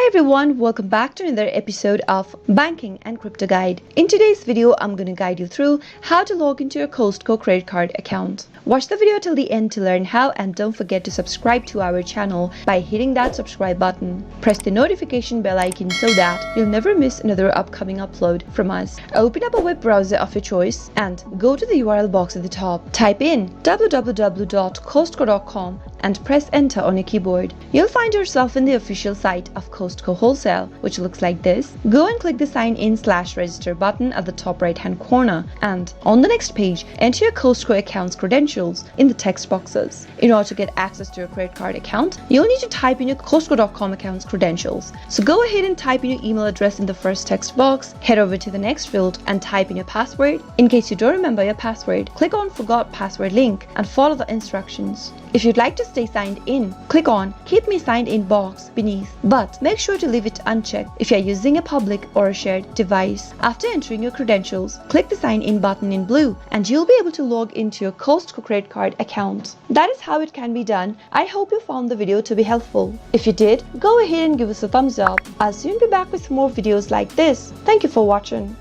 everyone, welcome back to another episode of Banking and Crypto Guide. In today's video, I'm going to guide you through how to log into your Costco credit card account. Watch the video till the end to learn how, and don't forget to subscribe to our channel by hitting that subscribe button. Press the notification bell icon so that you'll never miss another upcoming upload from us. Open up a web browser of your choice and go to the URL box at the top. Type in www.costco.com and press enter on your keyboard. You'll find yourself in the official site of Costco Wholesale, which looks like this. Go and click the sign in/register button at the top right hand corner, and on the next page, enter your Costco account's credentials in the text boxes. In order to get access to your credit card account, you'll need to type in your Costco.com account's credentials. So go ahead and type in your email address in the first text box, head over to the next field and type in your password. In case you don't remember your password, click on Forgot Password link and follow the instructions. If you'd like to stay signed in, click on Keep Me Signed In box beneath, but make sure to leave it unchecked if you're using a public or a shared device. After entering your credentials, click the sign in button in blue and you'll be able to log into your Costco credit card account. That is how it can be done. I hope you found the video to be helpful. If you did, go ahead and give us a thumbs up. I'll soon be back with more videos like this. Thank you for watching.